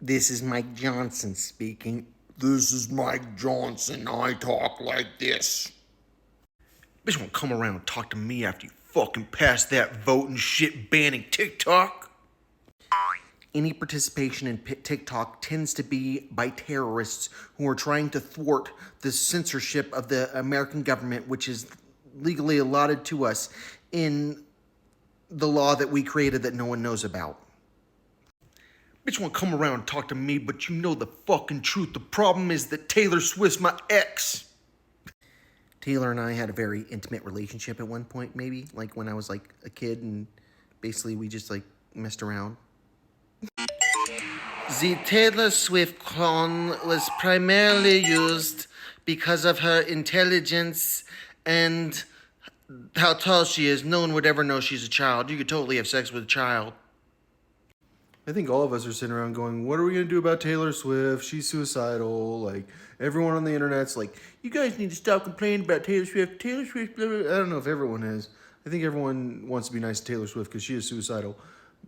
This is Mike Johnson speaking. This is Mike Johnson. I talk like this. Bitch won't come around and talk to me after you fucking pass that vote and shit banning TikTok. Any participation in TikTok tends to be by terrorists who are trying to thwart the censorship of the American government, which is legally allotted to us in the law that we created that no one knows about. Bitch won't come around and talk to me, but you know the fucking truth. The problem is that Taylor Swift's my ex. Taylor and I had a very intimate relationship at one point, maybe, like when I was like a kid, and basically we just like messed around. The Taylor Swift clone was primarily used because of her intelligence and how tall she is. No one would ever know she's a child. You could totally have sex with a child. I think all of us are sitting around going, what are we going to do about Taylor Swift? She's suicidal. Like, everyone on the internet's like, you guys need to stop complaining about Taylor Swift. Taylor Swift, blah, blah. I don't know if everyone is. I think everyone wants to be nice to Taylor Swift because she is suicidal.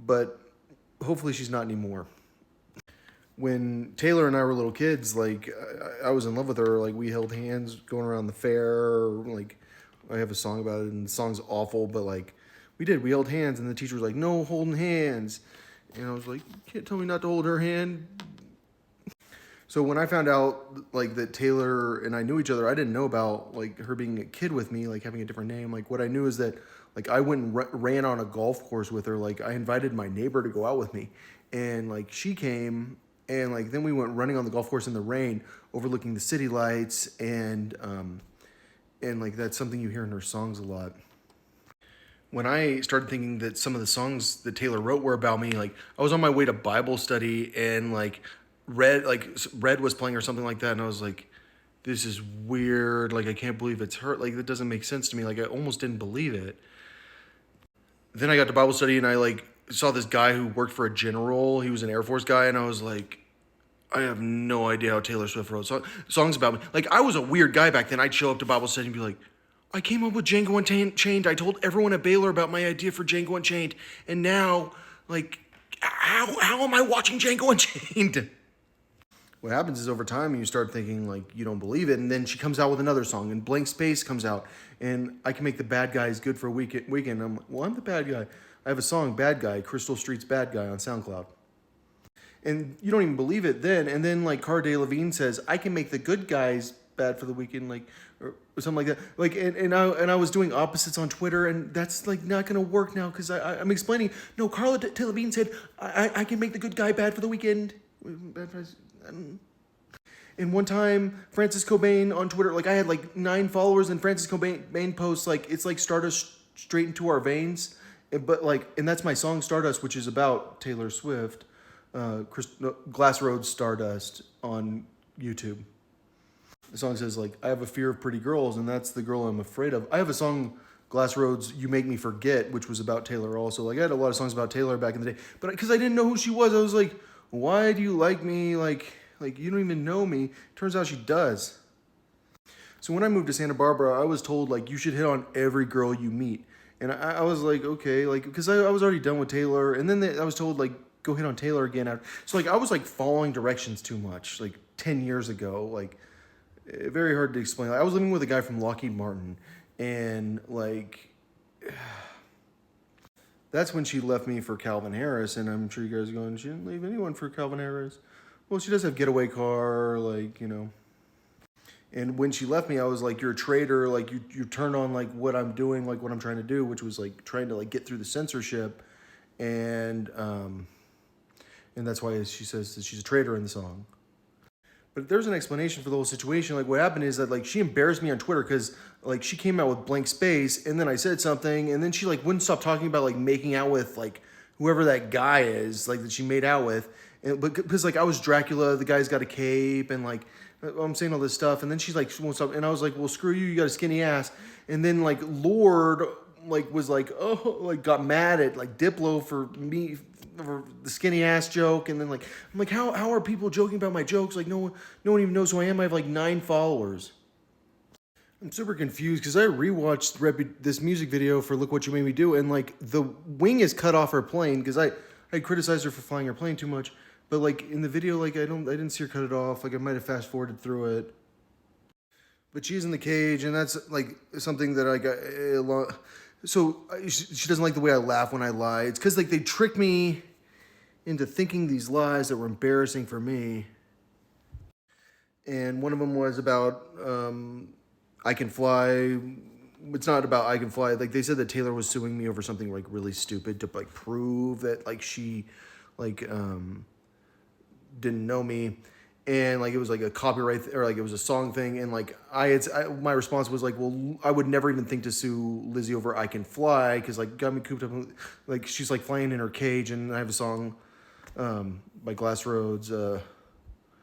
But hopefully she's not anymore. When Taylor and I were little kids, like, I was in love with her. Like, we held hands going around the fair. Like, I have a song about it, and the song's awful, but, like, we did. We held hands, and the teacher was like, no holding hands. And I was like, you can't tell me not to hold her hand. So when I found out, like, that Taylor and I knew each other, I didn't know about, like, her being a kid with me, like, having a different name. Like, what I knew is that, like, I went and ran on a golf course with her. Like, I invited my neighbor to go out with me. And, like, she came, and, like, then we went running on the golf course in the rain, overlooking the city lights. And like, that's something you hear in her songs a lot. When I started thinking that some of the songs that Taylor wrote were about me, like, I was on my way to Bible study, and like Red was playing or something like that, and I was like, this is weird. Like, I can't believe it's her. Like, that doesn't make sense to me. Like, I almost didn't believe it. Then I got to Bible study, and I like saw this guy who worked for a general. He was an Air Force guy, and I was like, I have no idea how Taylor Swift wrote songs about me. Like, I was a weird guy back then. I'd show up to Bible study and be like, I came up with Django Unchained. I told everyone at Baylor about my idea for Django Unchained. And now, like, how am I watching Django Unchained? What happens is over time you start thinking, like, you don't believe it. And then she comes out with another song, and Blank Space comes out. And I Can Make the Bad Guys Good for a Weekend. I'm like, well, I'm the bad guy. I have a song, Bad Guy, Crystal Street's Bad Guy on SoundCloud. And you don't even believe it then. And then, like, Cara Delevingne says, I can make the good guys bad for the weekend, like, or something like that. Like, and I was doing opposites on Twitter, and that's like not gonna work now because I'm explaining. No, Cara Delevingne said I can make the good guy bad for the weekend. And one time, Francis Cobain on Twitter, like, I had like 9 followers, and Francis Cobain posts like, it's like Stardust straight into our veins, but like, and that's my song Stardust, which is about Taylor Swift, Glass Road Stardust on YouTube. The song says, like, I have a fear of pretty girls, and that's the girl I'm afraid of. I have a song, Glass Roads, You Make Me Forget, which was about Taylor also. Like, I had a lot of songs about Taylor back in the day. But because I didn't know who she was, I was like, why do you like me? Like you don't even know me. Turns out she does. So when I moved to Santa Barbara, I was told, like, you should hit on every girl you meet. And I was like, okay, like, because I was already done with Taylor. And then I was told, like, go hit on Taylor again. So, like, I was, like, following directions too much, like, 10 years ago. Like, very hard to explain. I was living with a guy from Lockheed Martin, and like, that's when she left me for Calvin Harris. And I'm sure you guys are going, she didn't leave anyone for Calvin Harris. Well, she does have getaway car, like, you know. And when she left me, I was like, you're a traitor. Like, you turned on like what I'm doing, like what I'm trying to do, which was like trying to like get through the censorship, and that's why she says that she's a traitor in the song. But there's an explanation for the whole situation. Like, what happened is that, like, she embarrassed me on Twitter because, like, she came out with Blank Space, and then I said something, and then she, like, wouldn't stop talking about, like, making out with, like, whoever that guy is, like, that she made out with. And, but because, like, I was Dracula, the guy's got a cape, and, like, I'm saying all this stuff, and then she's like, she won't stop. And I was like, well, screw you, you got a skinny ass. And then, like, Lord, like, was like, oh, like, got mad at, like, Diplo for me, for the skinny ass joke. And then, like, I'm like, how are people joking about my jokes? Like, no one even knows who I am. I have like 9 followers. I'm super confused because I rewatched this music video for Look What You Made Me Do, and like the wing is cut off her plane because I criticized her for flying her plane too much. But like in the video, like I didn't see her cut it off. Like I might have fast forwarded through it. But she's in the cage, and that's like something that I got a lot. So she doesn't like the way I laugh when I lie. It's because like they tricked me into thinking these lies that were embarrassing for me. And one of them was about I Can Fly. It's not about I Can Fly. Like they said that Taylor was suing me over something like really stupid to like prove that like she like didn't know me. And like it was like a copyright or like it was a song thing, and like my response was like, well, I would never even think to sue Lizzie over I Can Fly because like got me cooped up, like she's like flying in her cage, and I have a song by Glass Roads,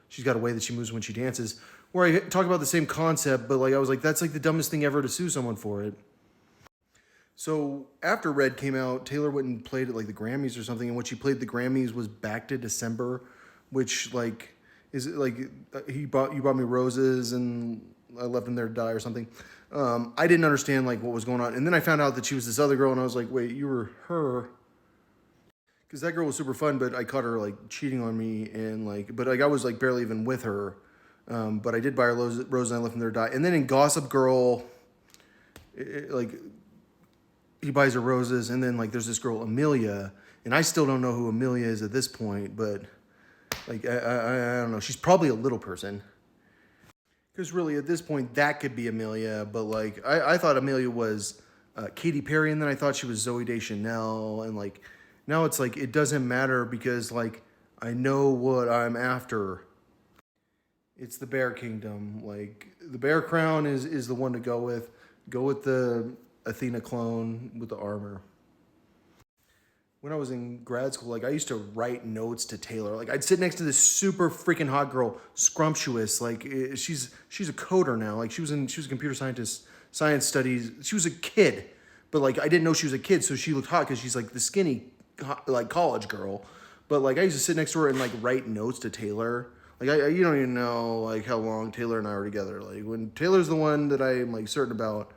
she's got a way that she moves when she dances, where I talk about the same concept, but like I was like, that's like the dumbest thing ever to sue someone for it. So after Red came out, Taylor went and played at like the Grammys or something, and what she played at the Grammys was Back to December, which like is like you brought me roses and I left them there to die or something. I didn't understand like what was going on, and then I found out that she was this other girl, and I was like, wait, you were her? Because that girl was super fun, but I caught her like cheating on me, and like, but like I was like barely even with her. But I did buy her roses and I left them there to die. And then in Gossip Girl, like he buys her roses, and then like there's this girl Amelia, and I still don't know who Amelia is at this point, but like I don't know. She's probably a little person. Because really at this point that could be Amelia, but like I thought Amelia was Katy Perry, and then I thought she was Zooey Deschanel, and like now it's like it doesn't matter because like I know what I'm after. It's the Bear Kingdom. Like the Bear Crown is the one to go with. Go with the Athena clone with the armor. When I was in grad school, like I used to write notes to Taylor. Like I'd sit next to this super freaking hot girl, scrumptious. Like she's a coder now. Like she was a computer scientist, science studies. She was a kid, but like I didn't know she was a kid, so she looked hot because she's like the skinny like college girl. But like I used to sit next to her and like write notes to Taylor. Like you don't even know like how long Taylor and I were together. Like when Taylor's the one that I'm like certain about,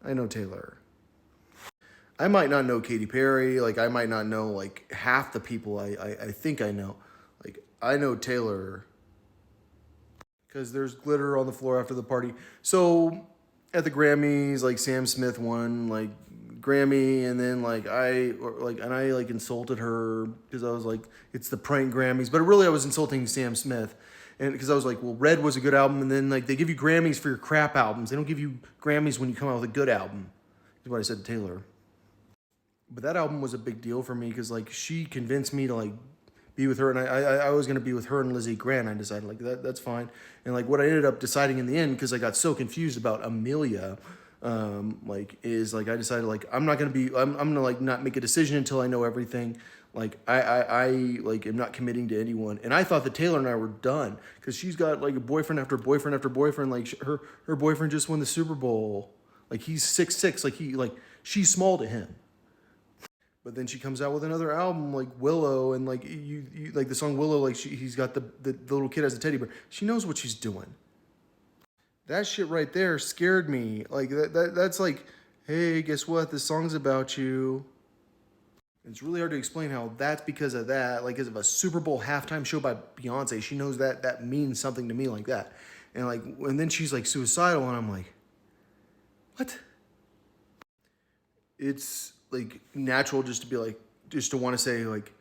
I know Taylor. I might not know Katy Perry. Like I might not know like half the people I think I know. Like I know Taylor because there's glitter on the floor after the party. So at the Grammys, like Sam Smith won like Grammy, and then like I insulted her because I was like, it's the prank Grammys, but really I was insulting Sam Smith, and because I was like, well, Red was a good album, and then like they give you Grammys for your crap albums. They don't give you Grammys when you come out with a good album. Is what I said to Taylor. But that album was a big deal for me because like she convinced me to like be with her, and I was gonna be with her and Lizzie Grant. I decided like that's fine, and like what I ended up deciding in the end, because I got so confused about Amelia, like is like I decided like I'm gonna like not make a decision until I know everything. Like I like am not committing to anyone, and I thought that Taylor and I were done because she's got like a boyfriend after boyfriend after boyfriend. Like her boyfriend just won the Super Bowl. Like he's 6'6". Like she's small to him. But then she comes out with another album like Willow, and like you like the song Willow, like he's got the little kid as a teddy bear. She knows what she's doing. That shit right there scared me. Like that's like, hey, guess what? This song's about you. It's really hard to explain how that's because of that. Like, because of a Super Bowl halftime show by Beyonce, she knows that means something to me like that. And then she's like suicidal, and I'm like, what? It's like natural just to be like, just to want to say like,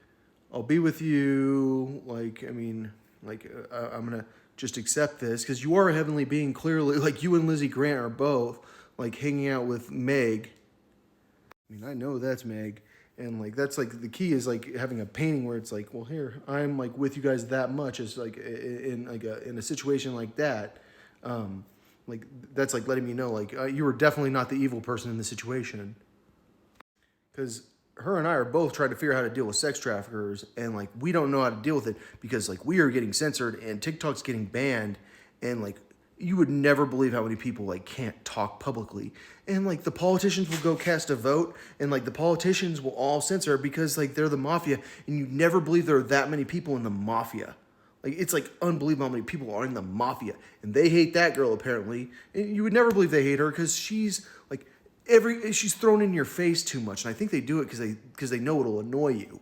I'll be with you. Like, I mean, like I'm gonna just accept this because you are a heavenly being. Clearly, like you and Lizzie Grant are both like hanging out with Meg. I mean, I know that's Meg, and like that's like the key is like having a painting where it's like, well, here I'm like with you guys that much as like in a situation like that. Like that's like letting me know like you were definitely not the evil person in the situation. Because her and I are both trying to figure out how to deal with sex traffickers, and like we don't know how to deal with it because like we are getting censored and TikTok's getting banned, and like you would never believe how many people like can't talk publicly, and like the politicians will go cast a vote, and like the politicians will all censor because like they're the mafia, and you never believe there are that many people in the mafia. Like it's like unbelievable how many people are in the mafia, and they hate that girl apparently, and you would never believe they hate her because she's like she's thrown in your face too much, and I think they do it because they know it'll annoy you.